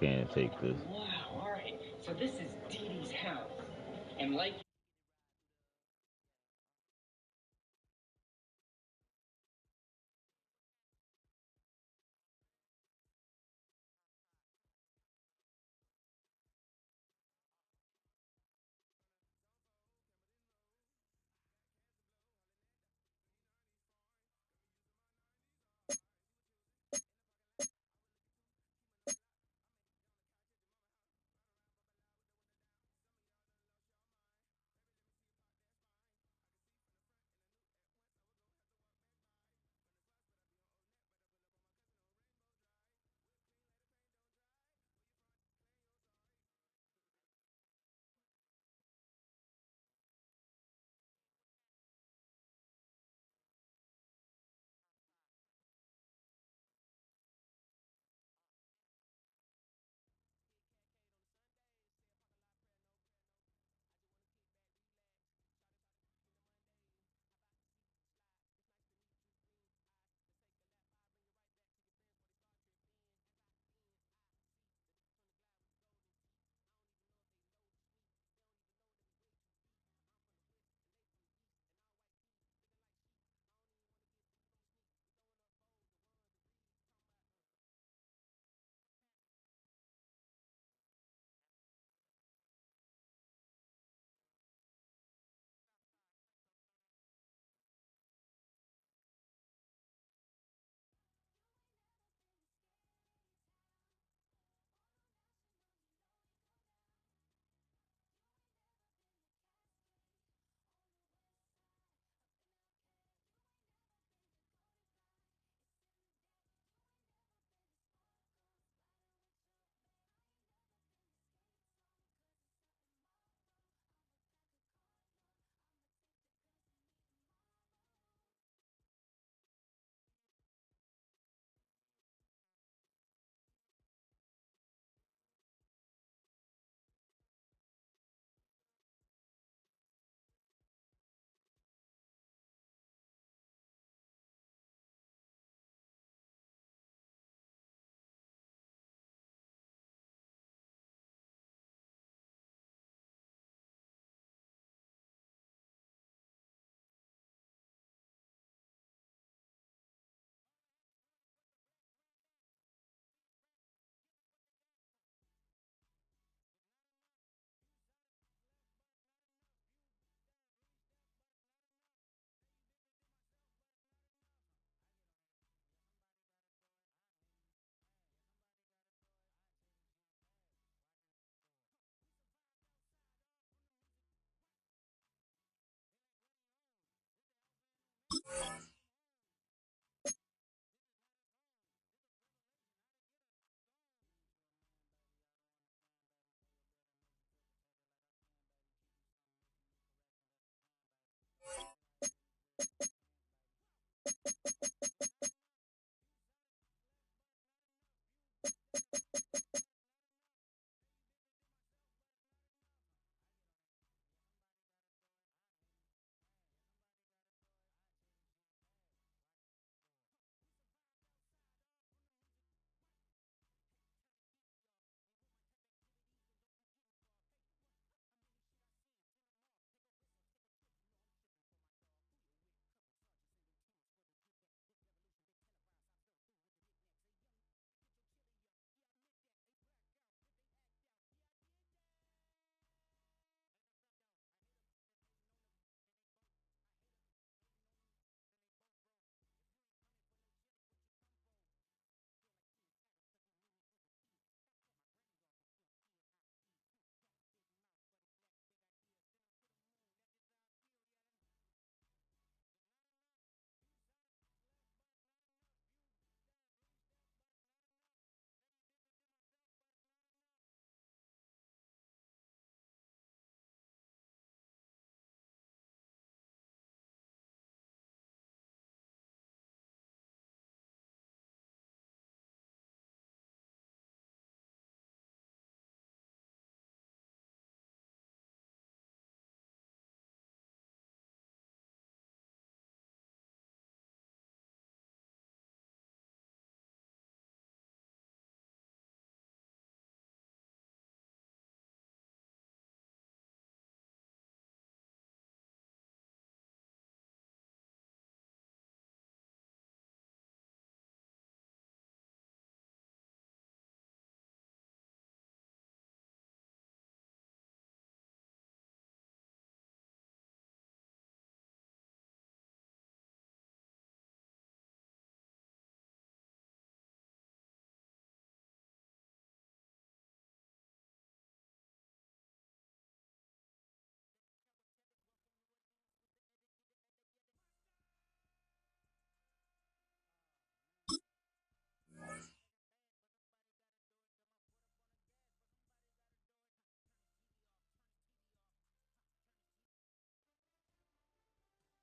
Can't take this. Wow, all right. So this is Dee Dee's house. And like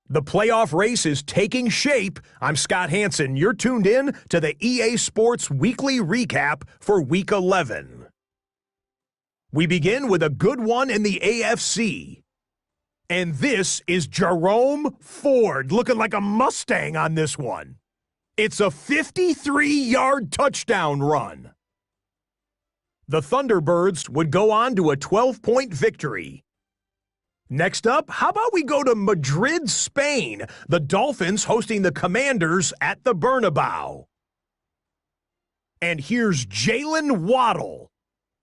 The playoff race is taking shape. I'm Scott Hansen. You're tuned in to the EA Sports Weekly Recap for Week 11. We begin with a good one in the AFC. And this is Jerome Ford, looking like a Mustang on this one. It's a 53-yard touchdown run. The Thunderbirds would go on to a 12-point victory. Next up, how about we go to Madrid, Spain? The Dolphins hosting the Commanders at the Bernabeu. And here's Jalen Waddle.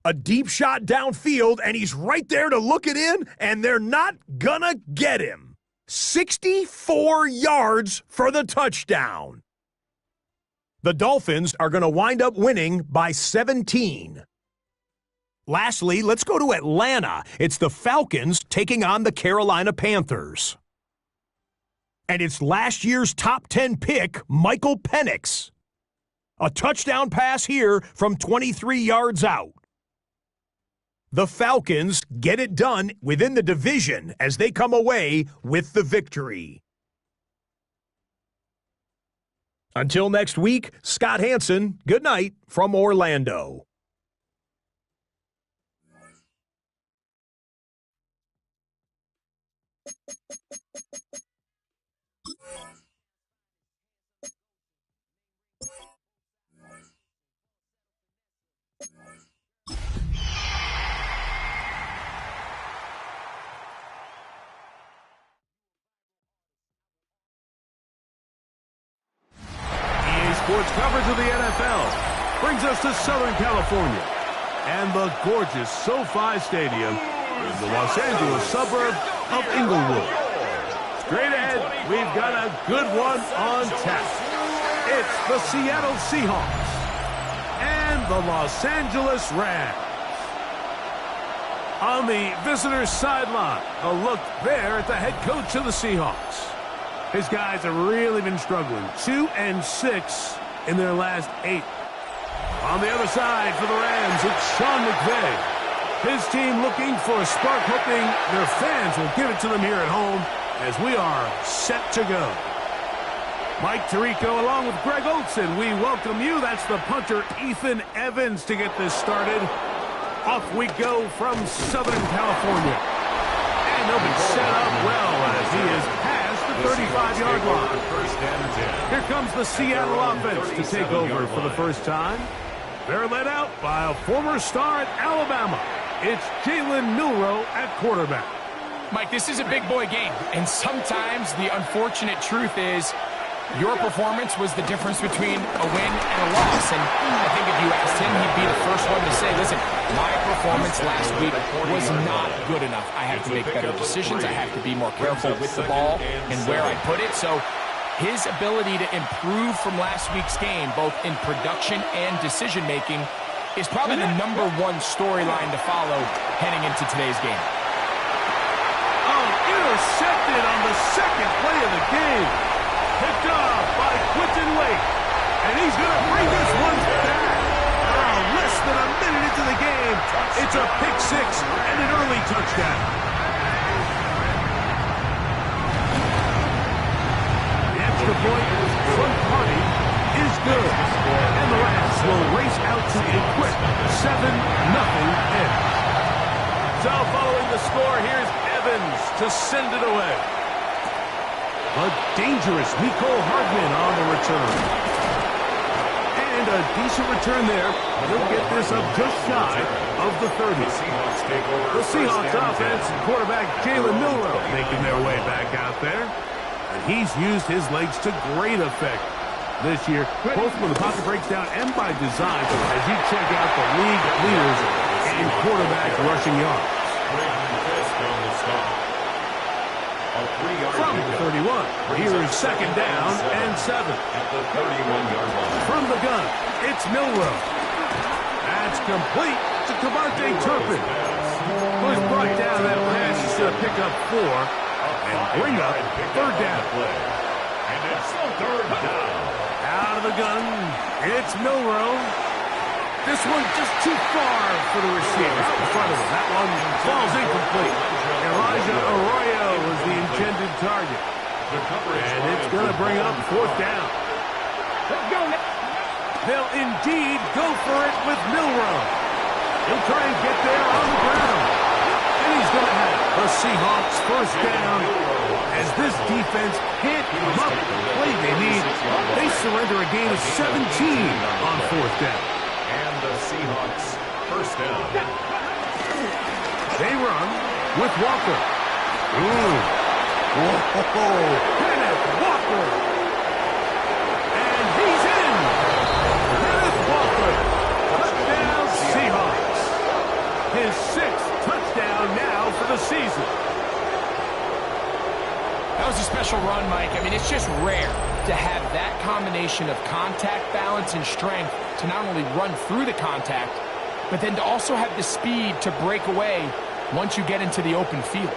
A deep shot downfield, and he's right there to look it in, and they're not gonna get him. 64 yards for the touchdown. The Dolphins are gonna wind up winning by 17. Lastly, let's go to Atlanta. It's the Falcons taking on the Carolina Panthers. And it's last year's top 10 pick, Michael Penix. A touchdown pass here from 23 yards out. The Falcons get it done within the division as they come away with the victory. Until next week, Scott Hansen, good night from Orlando. Sports coverage of the NFL brings us to Southern California and the gorgeous SoFi Stadium in the Los Angeles suburb of Inglewood. Straight ahead, we've got a good one on tap. It's the Seattle Seahawks and the Los Angeles Rams. On the visitors' sideline, a look there at the head coach of the Seahawks. His guys have really been struggling. 2-6 in their last 8. On the other side for the Rams, it's Sean McVay. His team looking for a spark, hoping their fans will give it to them here at home as we are set to go. Mike Tirico along with Greg Olson, we welcome you. That's the punter Ethan Evans to get this started. Off we go from Southern California. And they'll be set up well as he is past the 35-yard line. Here comes the Seattle offense to take over for the first time. They're led out by a former star at Alabama. It's Jalen Milroe at quarterback. Mike, this is a big boy game, and sometimes the unfortunate truth is your performance was the difference between a win and a loss. And I think if you asked him, he'd be the first one to say, listen, my performance last week was not good enough. I have to make better decisions. I have to be more careful with the ball and where I put it. So his ability to improve from last week's game, both in production and decision-making, is probably the #1 storyline to follow heading into today's game. Oh, intercepted on the second play of the game. Picked off by Quentin Wake. And he's going to bring this one back. Less than a minute into the game. It's a pick six and an early touchdown. The extra point front party is good. And the Rams will race out to a quick 7-0 edge. So following the score, here's Evans to send it away. A dangerous Mecole Hardman on the return. And a decent return there. He'll get this up just shy of the 30. The Seahawks offense, quarterback Jalen Milroe making their way back out there. And he's used his legs to great effect this year, both when the pocket breaks down and by design, as you check out the league leaders in quarterback rushing yards. From the 31, here's second down and 7. At the 31-yard line. From the gun, it's Milroe. That's complete to Cavante Turpin, who's brought down that pass. He's going to pick up 4 and bring up third down. And it's third down. Out of the gun, it's Milroe. This one just too far for the receiver out in front of him. That one falls incomplete. Elijah Arroyo was the intended target. And it's going to bring up fourth down. Let's go. They'll indeed go for it with Milrow. He'll try and get there on the ground. And he's going to have the Seahawks first down. As this defense can't come up with the play they need, they surrender a gain of 17 on fourth down. And the Seahawks first down. They run with Walker. Ooh. Whoa. Kenneth Walker. And he's in. Kenneth Walker. Touchdown Seahawks. His 6th touchdown now for the season. That was a special run, Mike. I mean, it's just rare to have that combination of contact, balance, and strength to not only run through the contact, but then to also have the speed to break away once you get into the open field.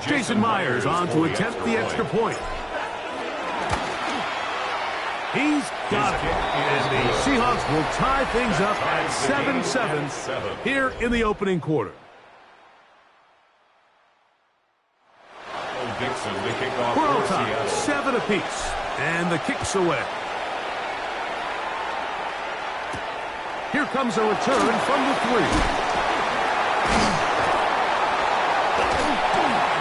Jason Myers on to attempt the extra point. He's got it. And the Seahawks will tie things up at 7-7 here in the opening quarter. We're all tied, 7 apiece. And the kick's away. Here comes a return from the 3.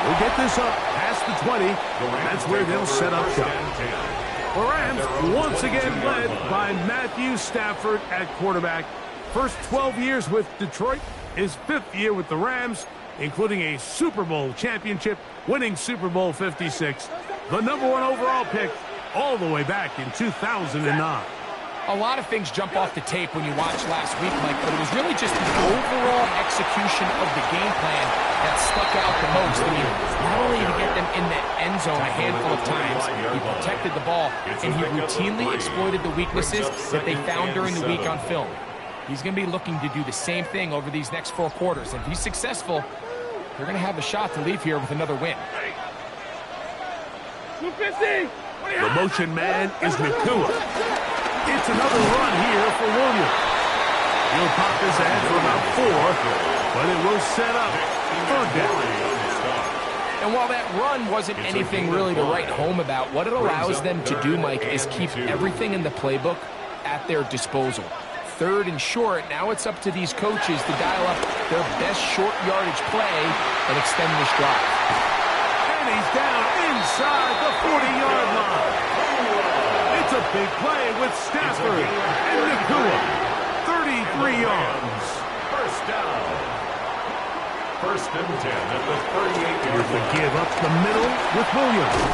We'll get this up past the 20. That's where they'll set up shop. The Rams once again led by Matthew Stafford at quarterback. First 12 years with Detroit, his 5th year with the Rams, including a Super Bowl championship, winning Super Bowl 56, the #1 overall pick all the way back in 2009. A lot of things jump off the tape when you watch last week, Mike, but it was really just the overall execution of the game plan that stuck out the most. I mean, not only did he get them in the end zone a handful of times, he protected the ball, and he routinely exploited the weaknesses that they found during the week on film. He's going to be looking to do the same thing over these next 4 quarters. If he's successful, they're going to have a shot to leave here with another win. The motion man is Nakua. It's another run here for Williams. He'll pop his head for about 4, but it will set up 3rd down. And while that run wasn't anything really to write home about, what it allows them to do, Mike, is keep everything in the playbook at their disposal. 3rd and short, now it's up to these coaches to dial up their best short yardage play and extend this drive. And he's down inside the 40-yard line. It's a big play with Stafford and Nakua. 33 yards. First down. 1st and 10 at the 38-yard Here's the give up the middle with Williams.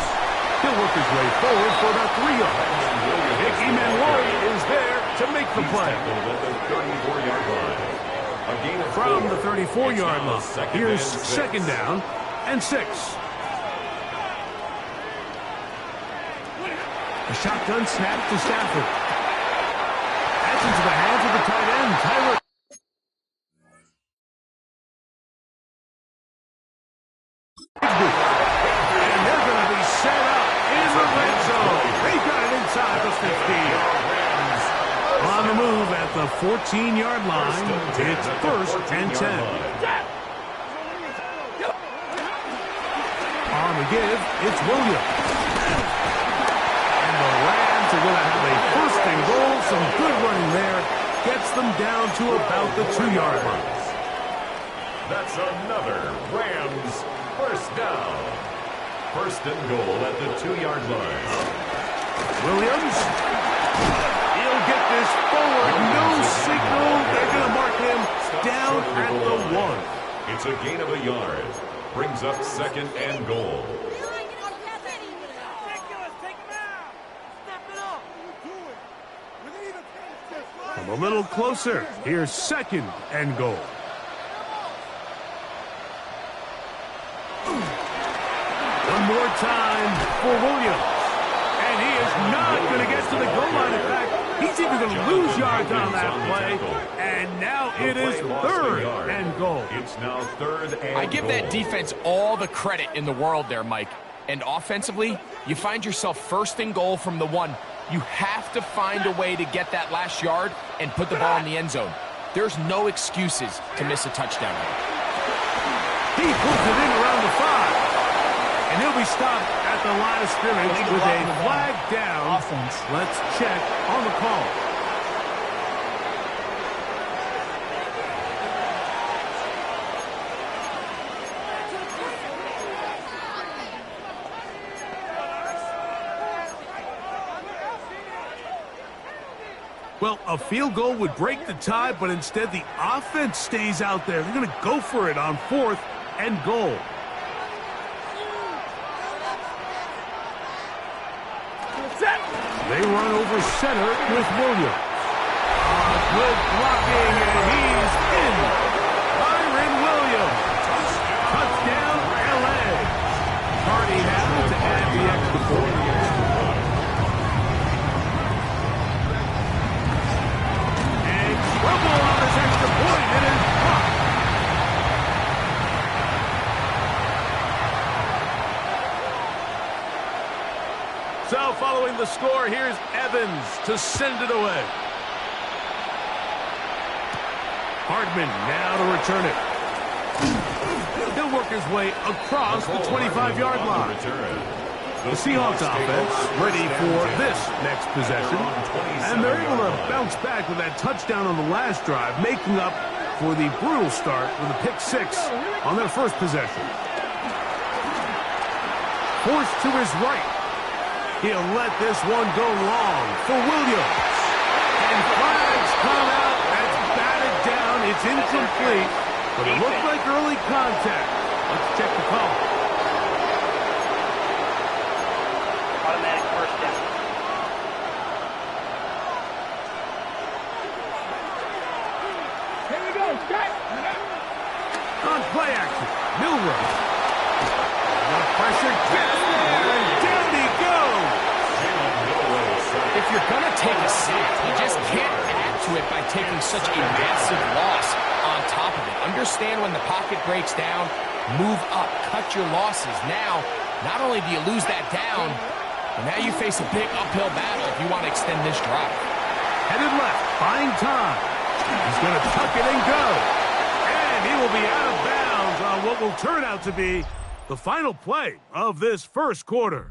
He'll work his way forward for about 3 yards. Hickey Manwari is there to make the play. From the 34-yard line, here's 2nd down and 6. A shotgun snap to Stafford. That's into the hands of the tight end, Tyler. And they're going to be set up in the red zone. They've got it inside the 15. On the move at the 14-yard line, it's 1st and 10. On the give, it's Williams. The Rams are going to have a 1st and goal. Some good running there. Gets them down to about the 2-yard line. That's another Rams 1st down. 1st and goal at the 2-yard line. Williams. He'll get this forward. No signal. They're going to mark him down at the 1. It's a gain of a yard. Brings up 2nd and goal. A little closer. Here's 2nd and goal. One more time for Williams. And he is not going to get to the goal line. In fact, he's even going to lose yards on that play. And now it is 3rd and goal. It's now 3rd and I give that defense all the credit in the world there, Mike. And offensively, you find yourself first and goal from the 1. You have to find a way to get that last yard and put the ball in the end zone. There's no excuses to miss a touchdown. He pulls it in around the 5. And he'll be stopped at the line of scrimmage with a flag down. Offense. Let's check on the call. Well, a field goal would break the tie, but instead the offense stays out there. They're going to go for it on 4th and goal. They run over center with Williams. Good blocking, and he's in. Byron Williams. Touchdown, L.A. Hardy now to add the extra point. And trouble on this extra point. It is blocked. So following the score, here's Evans to send it away. Hardman now to return it. He'll work his way across the 25-yard line. The Seahawks offense ready for this next possession. And they're able to bounce back with that touchdown on the last drive, making up for the brutal start with a pick 6 on their first possession. Forced to his right. He'll let this one go long for Williams. And flags come out. That's batted down. It's incomplete. But it looked like early contact. Let's check the call. Automatic first down. Here we go, strike. On play action, Milrow. The pressure gets there, and down he goes. If you're going to take a sack, you just can't add to it by taking such a massive loss on top of it. Understand when the pocket breaks down, move up, cut your losses. Now, not only do you lose that down, but now you face a big uphill battle if you want to extend this drive. Headed left, buying time. He's going to tuck it and go. And he will be out of bounds on what will turn out to be the final play of this first quarter.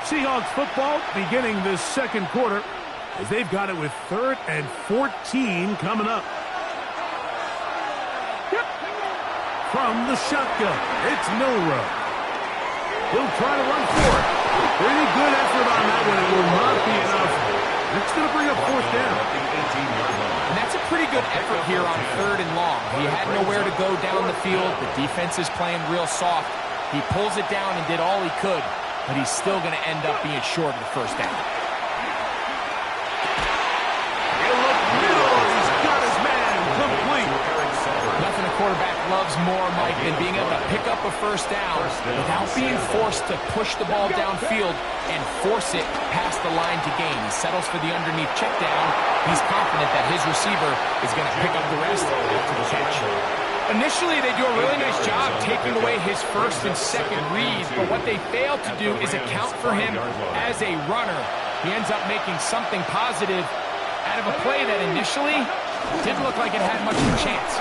Seahawks football beginning this second quarter as they've got it with 3rd and 14 coming up. From the shotgun, it's Milrow. He'll try to run for it. Pretty good effort on that one. It will not be enough. It's going to bring up 4th down. And that's a pretty good effort here on 3rd and long. He had nowhere to go down the field. The defense is playing real soft. He pulls it down and did all he could, but he's still going to end up being short of the first down. He'll look middle. He's got his man complete. Nothing a quarterback loves more, Mike, than being able to pick up a first down without being forced to push the ball downfield and force it past the line to gain. He settles for the underneath check down. He's confident that his receiver is going to pick up the rest after the catch. Initially, they do a really nice job taking away his first and second reads, but what they fail to do is account for him as a runner. He ends up making something positive out of a play that initially didn't look like it had much of a chance.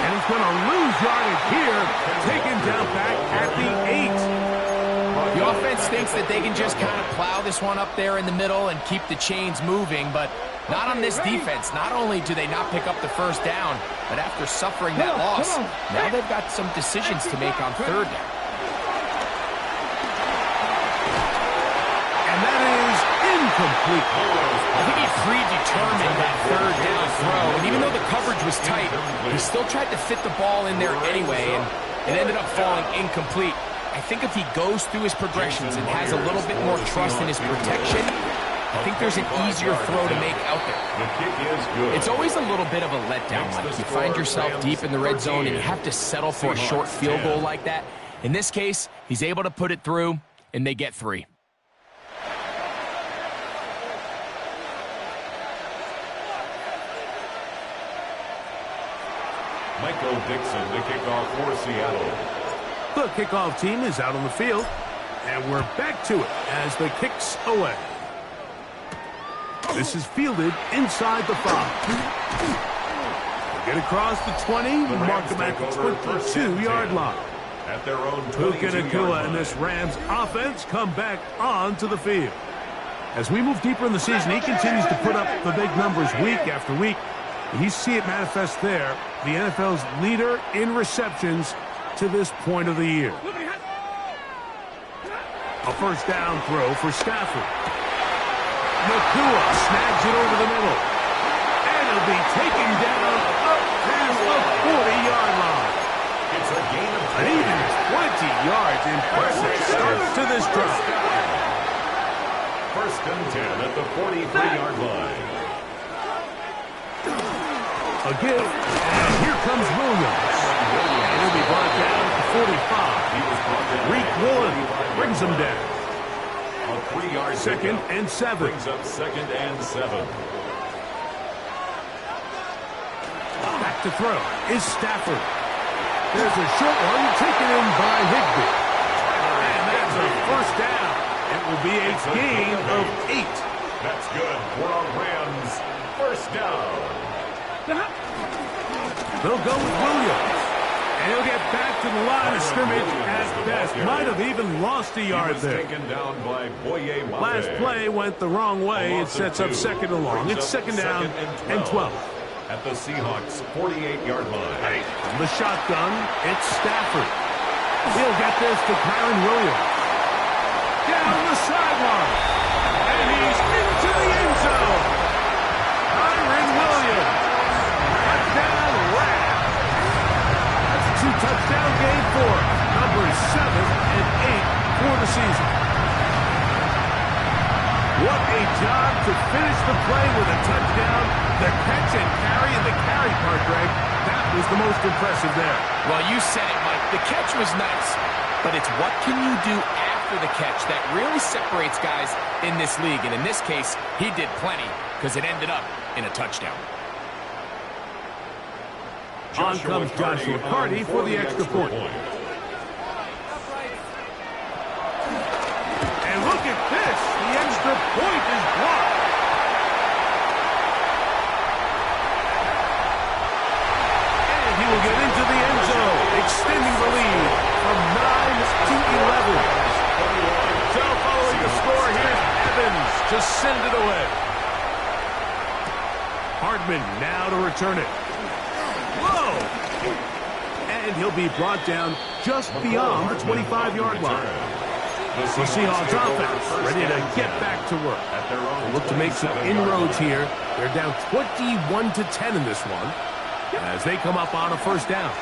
And he's going to lose yardage here, taken down back at the 8. The offense thinks that they can just kind of plow this one up there in the middle and keep the chains moving, but not on this defense. Not only do they not pick up the first down, but after suffering that loss, now they've got some decisions to make on 3rd down. And that is incomplete. I think he predetermined that 3rd down throw, and even though the coverage was tight, he still tried to fit the ball in there anyway, and it ended up falling incomplete. I think if he goes through his progressions and has a little bit more trust in his protection, I think there's an easier throw to make out there. The kick is good. It's always a little bit of a letdown, Mike. You find yourself deep in the red zone and you have to settle for a short field goal like that. In this case, he's able to put it through, and they get 3. Michael Dixon, the kickoff for Seattle. The kickoff team is out on the field, and we're back to it as the kick's away. This is fielded inside the 5. Get across the 20, mark them at the 22-yard line. At their own Puka 22-yard line. and this Rams offense come back onto the field. As we move deeper in the season, he continues to put up the big numbers week after week. You see it manifest there, the NFL's leader in receptions to this point of the year. A first down throw for Stafford. Nakua snags it over the middle. And it'll be taken down up past the 40-yard line. It's a gain of An even 20 yards. Impressive start to this drive. First and 10 at the 43-yard line. A give, and here comes Williams. And he'll be brought down to 45. Reek Woolen brings him down. A 3-yard Second pickup and 7. brings up second and 7. Back to throw is Stafford. There's a short one taken in by Higbee. And that's a first down. It will be a gain of 8. That's good for a Rams first down. They'll go with Williams. And he'll get back to the line of scrimmage at best. Might have even lost a yard there. Taken down by Boye Mafe. Last play went the wrong way. It sets up second and long. It's second down and 12. At the Seahawks 48-yard line. From the shotgun, it's Stafford. He'll get this to Kyron Williams. Down the sideline. And he's into the end zone. Kyron Williams. Touchdown Rams. That's a 2-touchdown game for him. Numbers 7 and 8 for the season. What a job to finish the play with a touchdown. The catch and carry, and the carry part, Greg, that was the most impressive there. Well, you said it, Mike. The catch was nice, but it's what can you do after the catch that really separates guys in this league. And in this case, he did plenty because it ended up in a touchdown. On comes Joshua Carty for the extra point. And look at this. The extra point is blocked. And he will get into the end zone, extending the lead from 9 to 11. So following the score, here's Evans to send it away. Hardman now to return it. Whoa! And he'll be brought down just beyond the 25-yard line. The Seahawks offense ready to get back to work. They'll look to make some inroads here. They're down 21-10 in this one as they come up on a first down.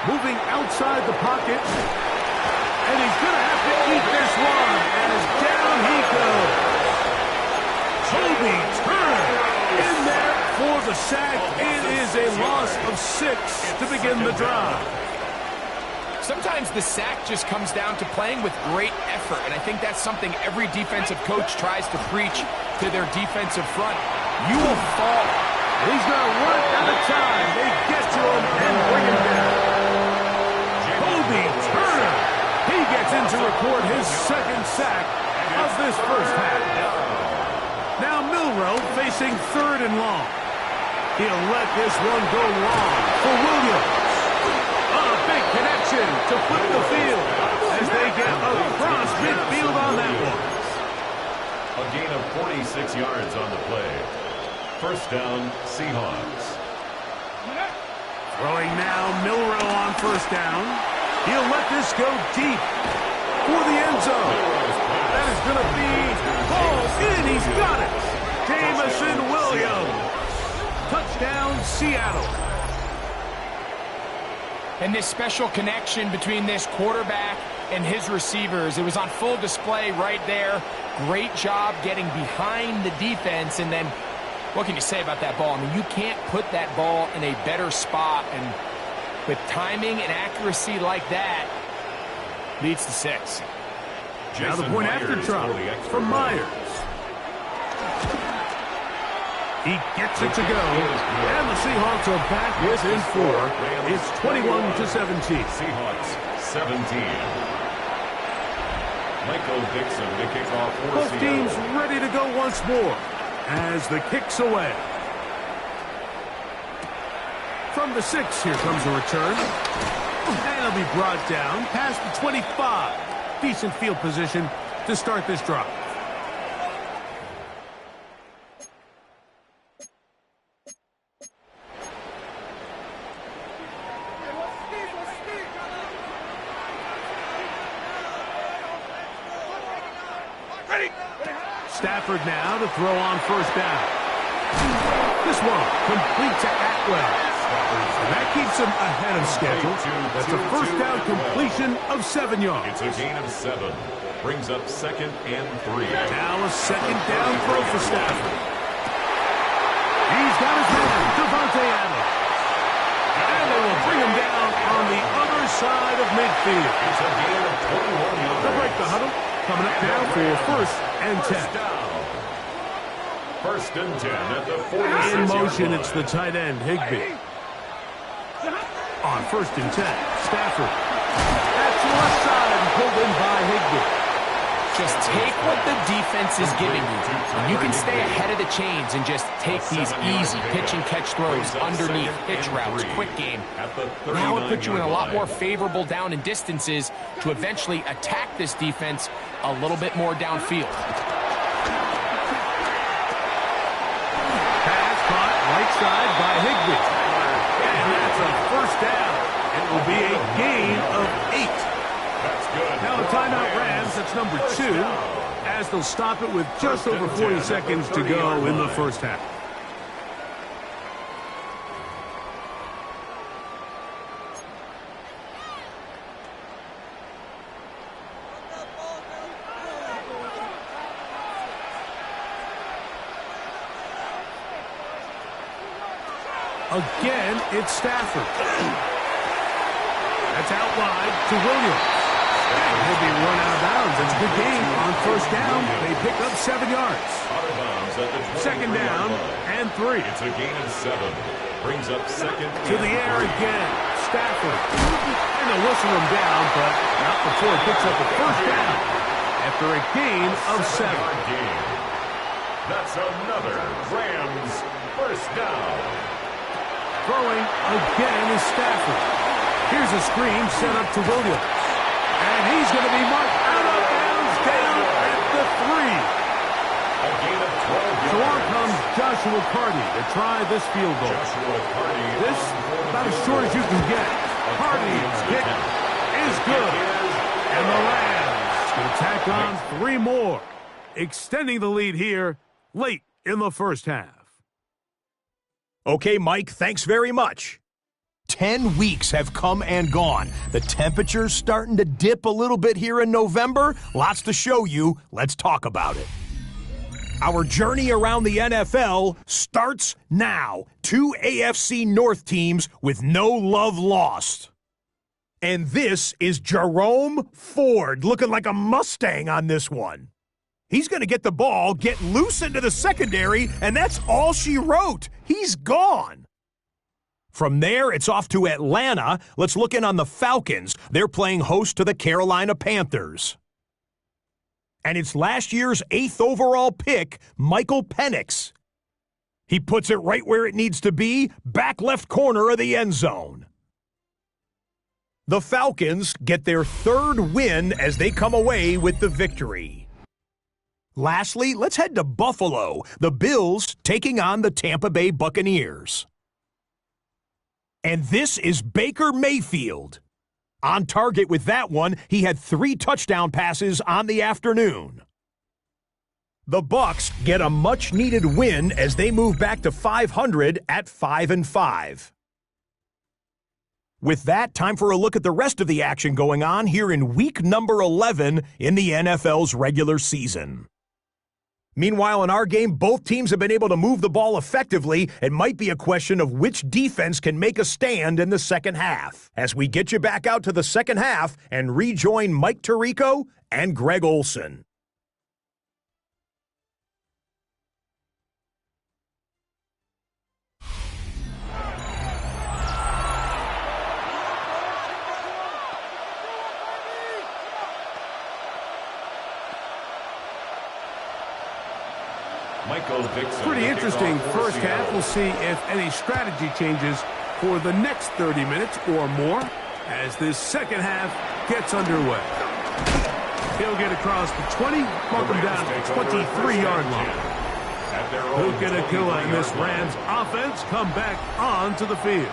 Moving outside the pocket. And he's going to have to eat this one. As down he goes. Toby Turner in there for the sack. It is a loss of 6 to begin the drive. Sometimes the sack just comes down to playing with great effort, and I think that's something every defensive coach tries to preach to their defensive front. You will fall. He's going to run out of time. They get to him and bring him down. Toby Turner. He gets in to record his second sack of this first half. Now Milroe facing third and long. He'll let this one go long for Williams. A big connection to flip the field as they get across midfield on that one. A gain of 46 yards on the play. First down, Seahawks. Throwing now, Milroe on first down. He'll let this go deep for the end zone. That is going to be ball in. He's got it. Jamison Williams. Touchdown, Seattle. And this special connection between this quarterback and his receivers, it was on full display right there. Great job getting behind the defense. And then, what can you say about that ball? I mean, you can't put that ball in a better spot. And with timing and accuracy like that, leads to 6. Now the point after try from Myers. He gets it to go, and the Seahawks are back within 4. It's 21-17. Seahawks 17. Michael Dixon to kick off for Both Seattle. teams ready to go once more as the kick's away. From the 6, here comes a return. And it'll be brought down past the 25. Decent field position to start this drive. Stafford now to throw on first down. This one complete to Atwell. And that keeps him ahead of schedule. That's a first down completion of 7 yards. It's a gain of 7. Brings up 2nd and 3. Now a second down throw for Stafford. He's got his man, Devontae Adams. And they will bring him down on the other side of midfield. It's a gain of 21 yards. They'll break the huddle. Coming up now for first and 10. First and 10 at the 46. In motion, it's the tight end, Higbee. On first and 10, Stafford. That's left side and pulled in by Higbee. Just take what the defense is giving you. And you can stay ahead of the chains and just take these easy pitch and catch throws underneath, pitch routes, quick game. Now it puts you in a lot more favorable down and distances to eventually attack this defense a little bit more downfield. Pass caught right side by Higbee. And that's a first down. It will be a gain of 8. Now a timeout Rams, that's number 2, as they'll stop it with just over 40 seconds to go in the first half. Again, it's Stafford. That's out wide to Williams. He'll be run out of bounds. It's a good game on first down. They pick up 7 yards. Second down and 3. It's a gain of 7. Brings up 2nd To the air again. Stafford. And they'll whistle him down, but not before he picks up a first down after a gain of 7. That's another Rams first down. Throwing again is Stafford. Here's a screen set up to Williams. And he's going to be marked out of bounds down at the 3. A gain of 12 So on comes Joshua Carty to try this field goal. This, about as short as you can get. Carty's kick is good. And the Rams will tack on 3 more, extending the lead here late in the first half. Okay, Mike, thanks very much. 10 weeks have come and gone. The temperature's starting to dip a little bit here in November. Lots to show you. Let's talk about it. Our journey around the NFL starts now. 2 AFC North teams with no love lost. And this is Jerome Ford, looking like a Mustang on this one. He's going to get the ball, get loose into the secondary, and that's all she wrote. He's gone. From there, it's off to Atlanta. Let's look in on the Falcons. They're playing host to the Carolina Panthers. And it's last year's 8th overall pick, Michael Penix. He puts it right where it needs to be, back left corner of the end zone. The Falcons get their 3rd win as they come away with the victory. Lastly, let's head to Buffalo. The Bills taking on the Tampa Bay Buccaneers. And this is Baker Mayfield. On target with that one, he had 3 touchdown passes on the afternoon. The Bucs get a much-needed win as they move back to 500 at 5-5. With that, time for a look at the rest of the action going on here in week number 11 in the NFL's regular season. Meanwhile, in our game, both teams have been able to move the ball effectively. It might be a question of which defense can make a stand in the second half. As we get you back out to the second half and rejoin Mike Tirico and Greg Olson. Pretty interesting first half. We'll see if any strategy changes for the next 30 minutes or more as this second half gets underway. He'll get across the 20, mark him down to the 23-yard line. wk11 and this Rams offense come back onto the field.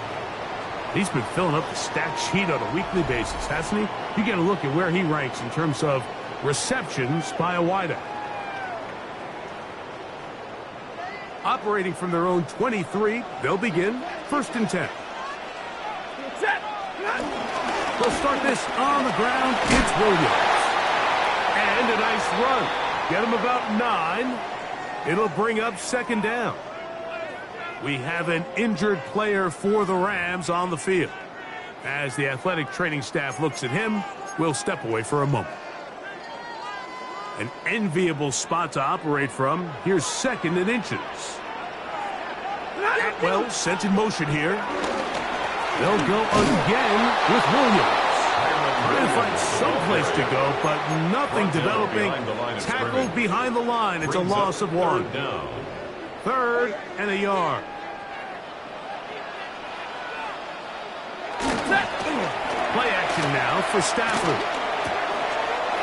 He's been filling up the stat sheet on a weekly basis, hasn't he? You get a look at where he ranks in terms of receptions by a wideout. Operating from their own 23, they'll begin 1st and 10. They'll start this on the ground. It's Williams. And a nice run. Get him about 9. It'll bring up 2nd down. We have an injured player for the Rams on the field. As the athletic training staff looks at him, we'll step away for a moment. An enviable spot to operate from. Here's 2nd and inches. Atwell sent in motion here. They'll go again with Williams. Trying to find someplace to go, but nothing developing. Tackled behind the line. It's a loss of 1. 3rd and a yard. Play action now for Stafford.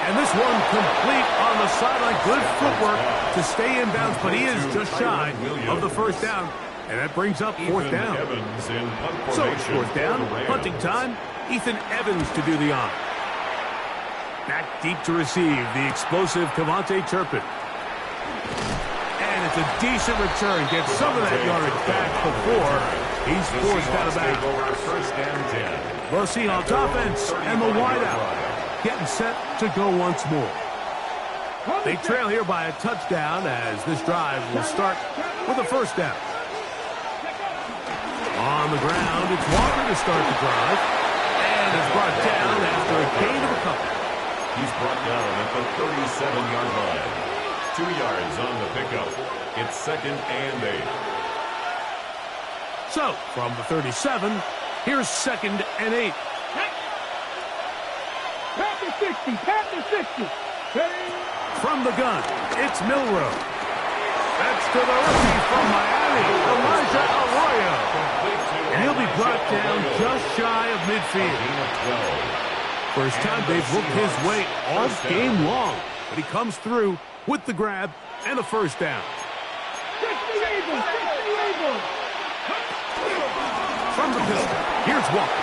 And this one complete on the sideline. Good footwork to stay in bounds, but he is just shy of the 1st down. And that brings up 4th down. So it's 4th down, punting time. Ethan Evans to do the honor. Back deep to receive the explosive Kavontae Turpin. And it's a decent return. Gets some of that yardage back before he's forced out of bounds. The Seahawks offense and the wideout getting set to go once more. They trail here by a touchdown as this drive will start with a 1st down. On the ground, it's Walker to start the drive. And it's brought down after a gain of a couple. He's brought down at the 37-yard line. 2 yards on the pickup. It's 2nd and 8. So, from the 37, here's 2nd and 8. Panther 60, Panther 60. From the gun, it's Milroe. That's to the rookie from Miami, Elijah Arroyo. And he'll be brought down just shy of midfield. First time they've looked his way all game long, but he comes through with the grab and a 1st down. From the pistol, here's Walker.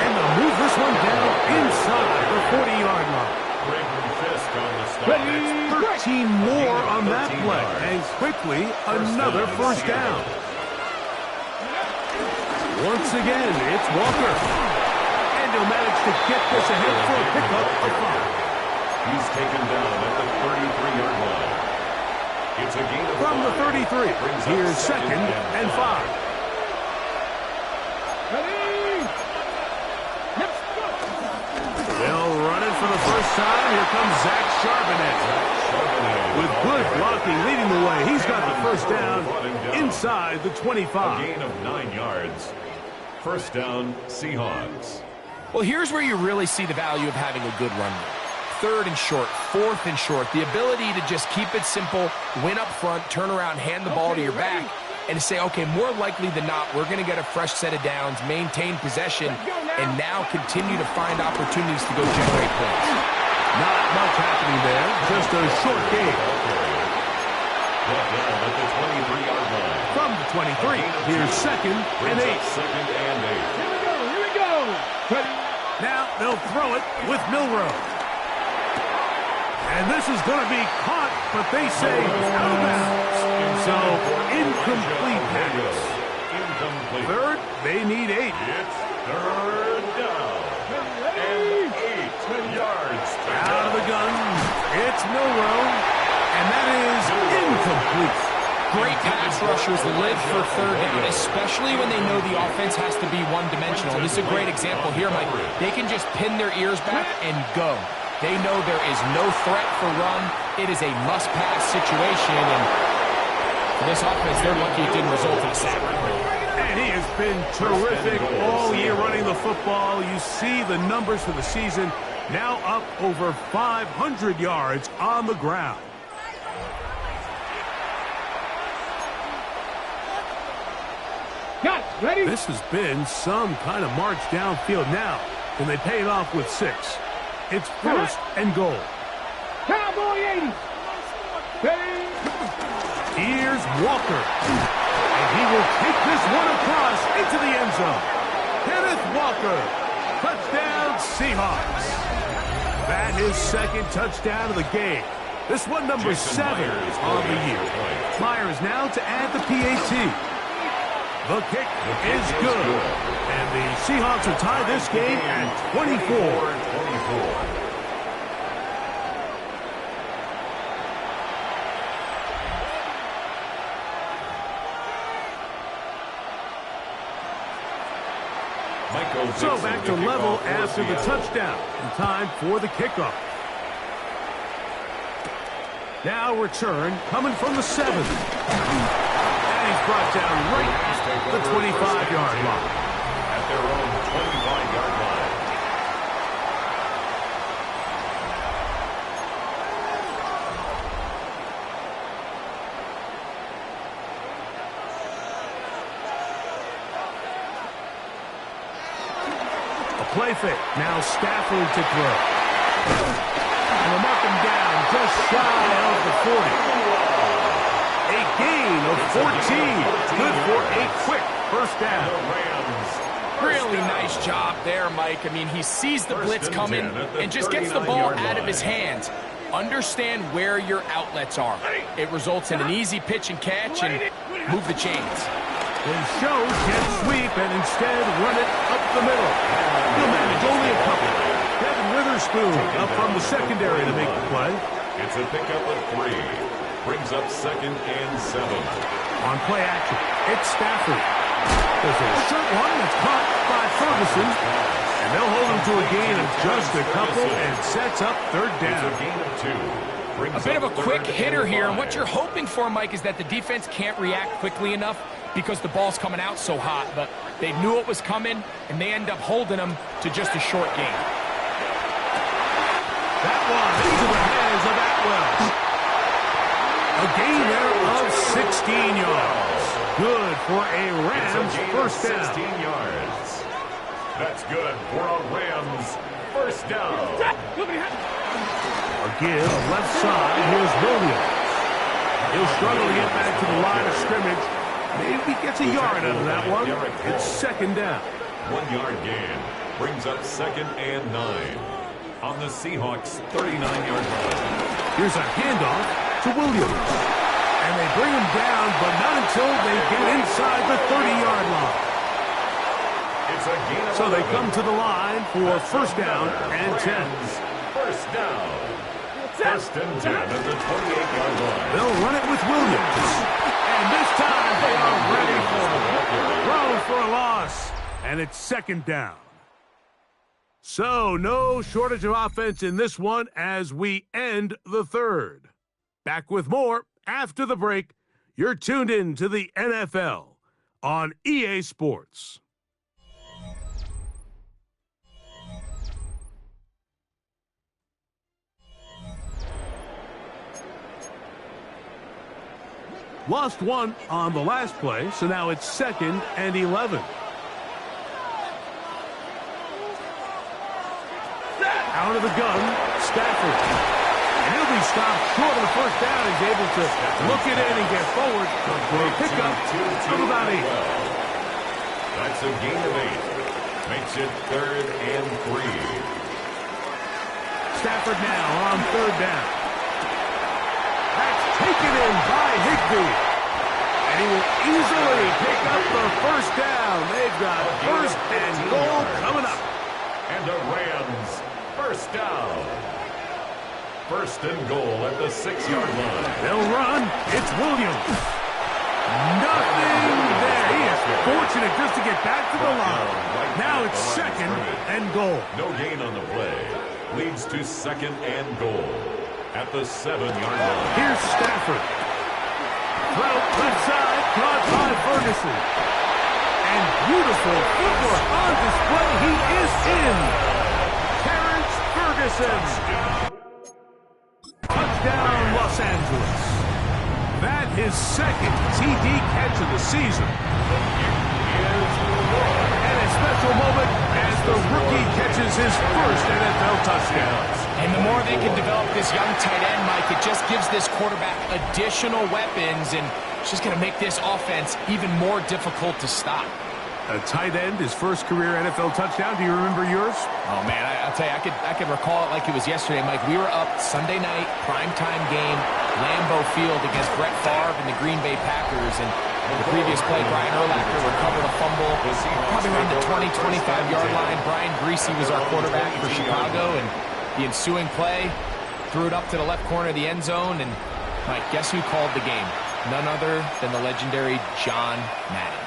And they'll move this one down inside the 40-yard line. 13 more on that play, and quickly another 1st down. Once again, it's Walker. And he'll manage to get this ahead for a pickup of 5. He's taken down at the 33-yard line. It's a gain of 5. From the 33, here's 2nd and 5. They'll run it for the first time. Here comes Zach Charbonnet. With good blocking leading the way. He's got the 1st down inside the 25. A gain of 9 yards. 1st down, Seahawks. Well, here's where you really see the value of having a good run game. 3rd and short, 4th and short. The ability to just keep it simple, win up front, turn around, hand the ball to your back, and to say, okay, more likely than not, we're going to get a fresh set of downs, maintain possession, and now continue to find opportunities to go generate points. Not much happening there, just a short game. From the 23, here's 2nd and 8. 2nd and 8. Here we go. Now they'll throw it with Milroe. And this is going to be caught, but they say out of bounds. So, incomplete pass. Incomplete. 3rd, they need 8. It's 3rd down. And 8 yards. Out of the gun, it's Milroe. And that is incomplete. Great pass rushers live for 3rd down, especially when they know the offense has to be one-dimensional. This is a great example here, Mike. They can just pin their ears back and go. They know there is no threat for run. It is a must-pass situation, and for this offense, they're lucky it didn't result in a sack. And he has been terrific all year running the football. You see the numbers for the season, now up over 500 yards on the ground. Ready? This has been some kind of march downfield now, and they pay it off with 6. It's first and goal. Cowboy 80. Here's Walker. And he will take this one across into the end zone. Kenneth Walker. Touchdown, Seahawks. That is second touchdown of the game. This one number 7 on the year. Myers now to add the PAT. The kick is good. And the Seahawks will tie this game at 24. So back to level after the touchdown. And time for the kickoff. Now return coming from the 7. And he's brought down right at the 25-yard line. At their own 25-yard line. Play fake. Now Stafford to throw. And they'll mark him down just shy of the 40. A gain of 14. Good for a quick first down. Really nice job there, Mike. I mean, he sees the blitz coming and just gets the ball out of his hands. Understand where your outlets are. It results in an easy pitch and catch and move the chains. And Show can sweep and instead run it up the middle. He'll manage only a couple. Devin Witherspoon up from the secondary to make the play. It's a pickup of 3. Brings up second and 7. On play action, it's Stafford. There's a short one that's caught by Ferguson. And they'll hold him to a gain of just a couple and sets up third down. It's a gain of 2. A bit of a quick hitter here, and what you're hoping for, Mike, is that the defense can't react quickly enough because the ball's coming out so hot, but they knew it was coming, and they end up holding them to just a short gain. That one into the hands of Atwell. A gain there of 16 yards. Good for a Rams first down. 16 yards. That's good for a Rams first down. Again, left side, here's Williams. He'll struggle to get back to the line of scrimmage. Maybe gets a yard out of that one. It's second down. 1 yard gain. Brings up second and 9. On the Seahawks 39-yard line. Here's a handoff to Williams. And they bring him down, but not until they get inside the 30-yard line. It's a gain of So 11. they come to the line for first down and 10. First down. First and 10 at the 28-yard line. They'll run it with Williams. And this time they are ready for it. Throw for a loss. And it's second down. So no shortage of offense in this one as we end the third. Back with more after the break. You're tuned in to the NFL on EA Sports. Lost one on the last play, so now it's second and 11. Out of the gun, Stafford. And he'll be stopped short of the first down. He's able to look it in and get forward for a pickup of about 8. That's a gain of 8. Makes it third and 3. Stafford now on third down. That's taken in by Higbee. And he will easily pick up the first down. They've got first and goal coming up. And the Rams first down. First and goal at the 6-yard line. They'll run. It's Williams. Nothing there. He is fortunate just to get back to the line. Now it's second and goal. No gain on the play. Leads to second and goal at the 7-yard line. Here's Stafford. Throw left side, caught by Ferguson. And beautiful footwork on display. He is in. Terrence Ferguson. Touchdown, Los Angeles. That is second TD catch of the season. And a special moment as the rookie catches his first NFL touchdown. And the more they can develop this young tight end, Mike, it just gives this quarterback additional weapons, and it's just going to make this offense even more difficult to stop. A tight end, his first career NFL touchdown. Do you remember yours? Oh, man, I'll tell you, I could recall it like it was yesterday, Mike. We were up Sunday night, primetime game, Lambeau Field against Brett Favre and the Green Bay Packers. And the previous play, Brian Urlacher recovered a fumble, probably around the 20, 25-yard line. Brian Greasy was our quarterback for Chicago, and the ensuing play threw it up to the left corner of the end zone. And, Mike, guess who called the game? None other than the legendary John Madden.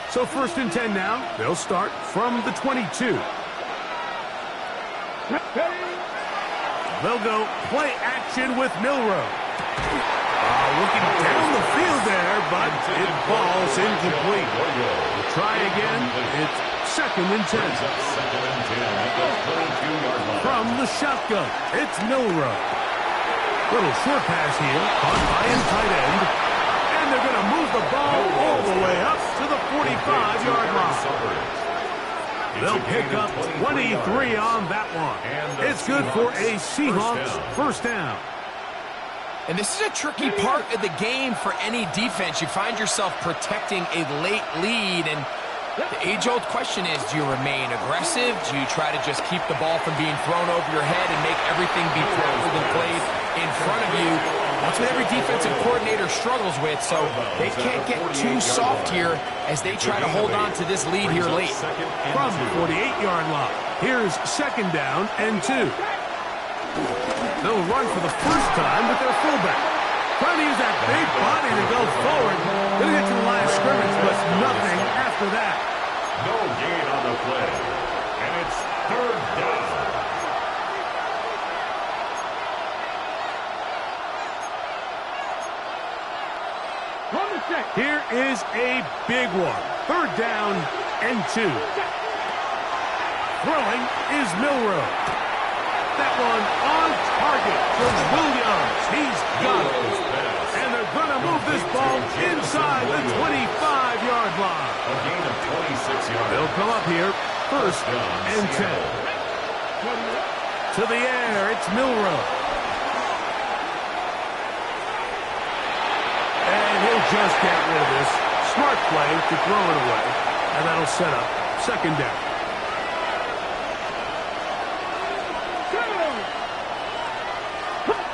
So 1st and 10 now. They'll start from the 22. They'll go play action with Milroe. Looking down the field there, but it falls incomplete. We'll try again. It's 2nd and 10. From the shotgun, it's Milroe. Little short pass here, caught by his tight end. And they're going to move the ball all the way up to the 45-yard line. They'll pick up 23 on that one. It's good for a Seahawks first down. And this is a tricky part of the game for any defense. You find yourself protecting a late lead, and the age-old question is, do you remain aggressive? Do you try to just keep the ball from being thrown over your head and make everything be tackled and played in front of you? That's what every defensive coordinator struggles with, so they can't get too soft here as they try to hold on to this lead here late. From the 48-yard line, here's 2nd down and 2. They'll run for the first time with their fullback. Trying to use that big body to go forward. Going to get to the line of scrimmage, but nothing after that. No gain on the play. And it's 3rd down. Here is a big one. 3rd down and 2. Throwing is Milroe. That one on target for Williams. He's got it. And they're going to move this ball inside the 25-yard line. A gain of 26 yards. They'll come up here, 1st and 10. To the air, it's Milroe. And he'll just get rid of this. Smart play to throw it away. And that'll set up 2nd down.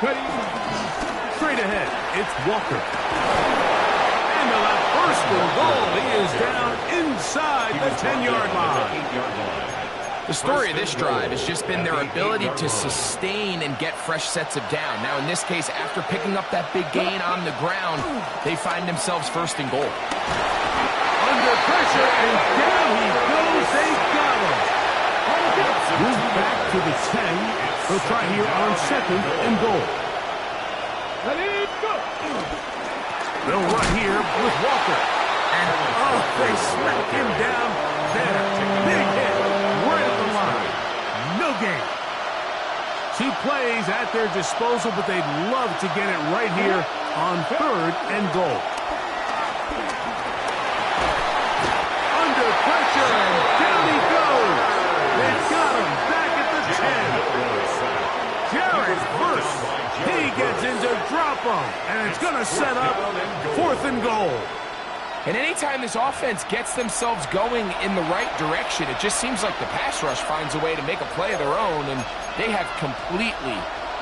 Straight ahead, it's Walker. And they'll have 1st and goal. He is down inside the 10-yard line. The story of this drive has just been their ability to sustain and get fresh sets of down. Now, in this case, after picking up that big gain on the ground, they find themselves 1st and goal. Under pressure, and down he goes. They got him. Move back to the 10. They'll try here on 2nd and goal. They'll run here with Walker. And, they smack him down there. Big hit right at the line. No gain. 2 plays at their disposal, but they'd love to get it right here on 3rd and goal. Under pressure, and down he goes. They've got him back at the 10. Jared Verse. He gets into drop him, and it's going to set up 4th and goal. And anytime this offense gets themselves going in the right direction, it just seems like the pass rush finds a way to make a play of their own, and they have completely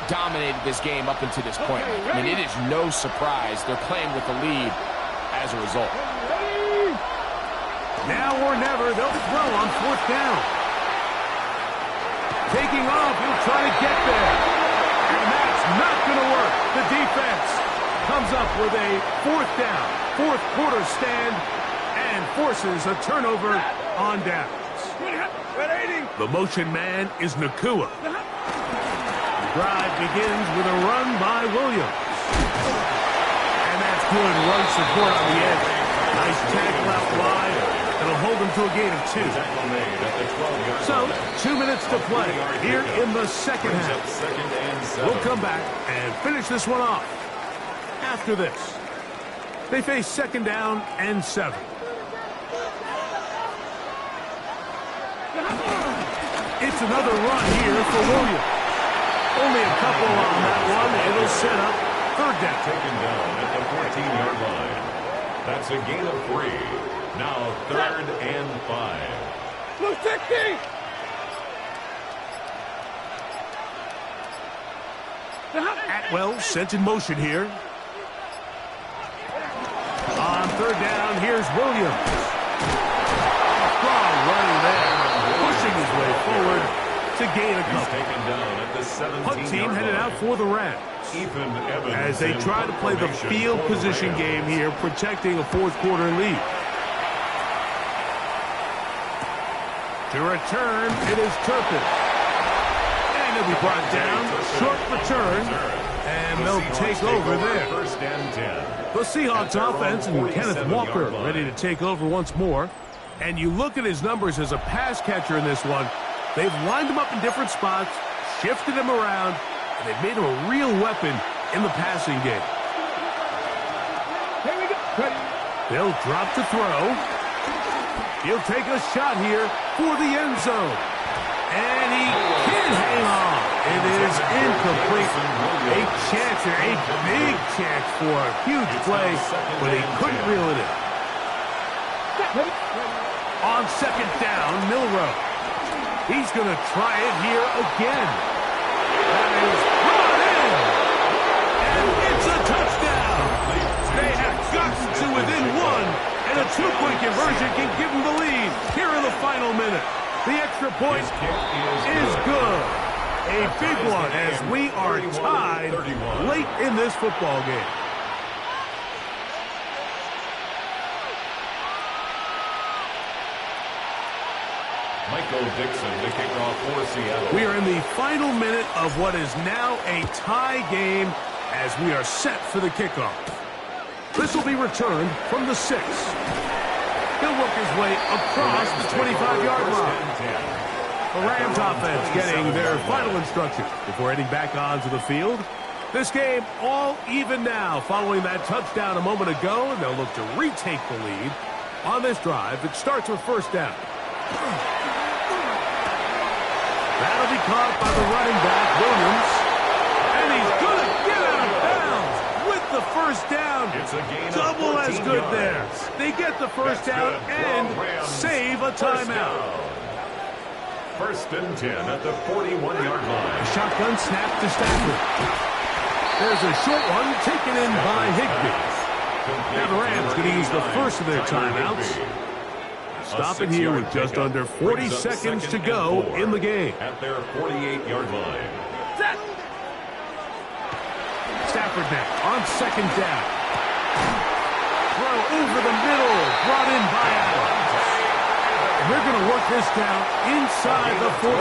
dominated this game up until this point. I mean, it is no surprise they're playing with the lead as a result. Now or never, they'll throw on 4th down. Taking off, he'll try to get there. And that's not going to work. The defense comes up with a 4th down, 4th quarter stand, and forces a turnover on downs. The motion man is Nakua. The drive begins with a run by Williams. And that's good run support on the edge. Nice tackle out wide. It'll hold them to a gain of 2. So, 2 minutes to play here in the 2nd half. We'll come back and finish this one off after this. They face 2nd down and 7. It's another run here for Williams. Only a couple on that one. It'll set up 3rd down. Taken down at the 14-yard line. That's a gain of 3. Now 3rd and 5. Blue 60! Atwell sent in motion here. On 3rd down, here's Williams. Strong running there, pushing his way forward to gain a couple. Taken down at the 17-yard line. Punt team headed out for the Rams as they try to play the field position game here, protecting a 4th quarter lead. To return, it is Turpin. And he'll be brought down. Short return. And they'll take over there. 1st and 10. The Seahawks offense and Kenneth Walker ready to take over once more. And you look at his numbers as a pass catcher in this one. They've lined him up in different spots, shifted him around, and they've made him a real weapon in the passing game. Here we go. They'll drop to throw. He'll take a shot here for the end zone. And he can hang on. It is incomplete. A chance here, a big chance for a huge play, but he couldn't reel it in. On 2nd down, Milrow. He's going to try it here again. That is brought in. And it's a touchdown. They have gotten to within 1. And a 2-point conversion can give them the lead here in the final minute. The extra point is good. A big one as we are tied late in this football game. Michael Dixon to kick off for Seattle. We are in the final minute of what is now a tie game as we are set for the kickoff. This will be returned from the 6. He'll work his way across the 25-yard line. The Rams offense getting their final instructions before heading back onto the field. This game all even now following that touchdown a moment ago, and they'll look to retake the lead on this drive. It starts with 1st down. That'll be caught by the running back, Williams. And he's going to get out of bounds with the 1st down. It's a gain Double of 14 as good yards. there. They get the 1st down and save a timeout. 1st and 10 at the 41-yard line. A shotgun snap to Stafford. There's a short one taken in by Higbee. Now the Rams going to use the first of their timeouts. Stop it here with just under 40 seconds to go in the game. At their 48-yard line. Stafford now on 2nd down. Throw over the middle, brought in by Allen. And they're going to work this down inside the 45.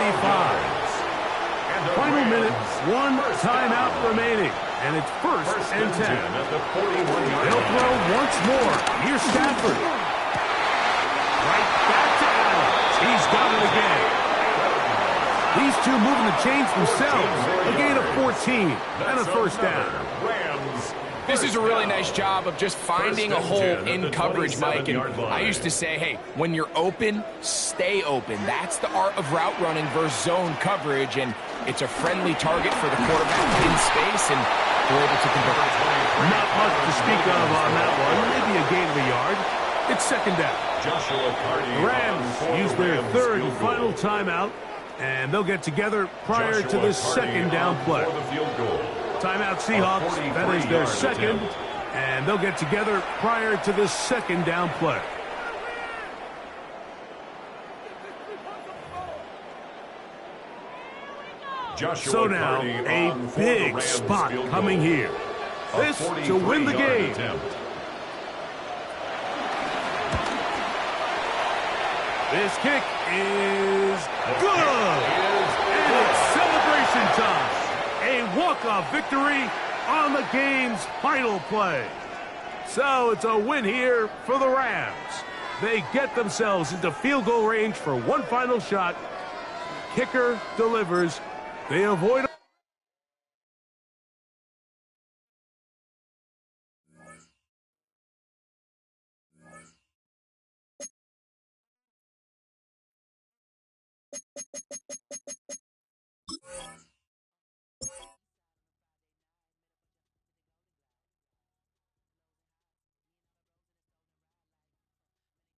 Final minute, 1 timeout remaining. And it's 1st and 10. At the 41-yard They'll line. throw once more. Here's Stafford. Right back to Allen. He's got it again. These two moving the chains themselves. A gain of 14 and a 1st down. Rams. This is a really nice job of just finding a hole in coverage, Mike. And I used to say, hey, when you're open, stay open. That's the art of route running versus zone coverage. And it's a friendly target for the quarterback in space, and we're able to convert. Not much to speak of on that one. Maybe a gain of a yard. It's 2nd down. Joshua Cardi. The Rams use their 3rd and final timeout, and they'll get together prior to this 2nd down play. Timeout Seahawks, that is their 2nd, and they'll get together prior to this 2nd down play. So now, a big spot coming here. This to win the game. This kick is good. And it's celebration time. A walk-off victory on the game's final play. So it's a win here for the Rams. They get themselves into field goal range for one final shot. Kicker delivers. They avoid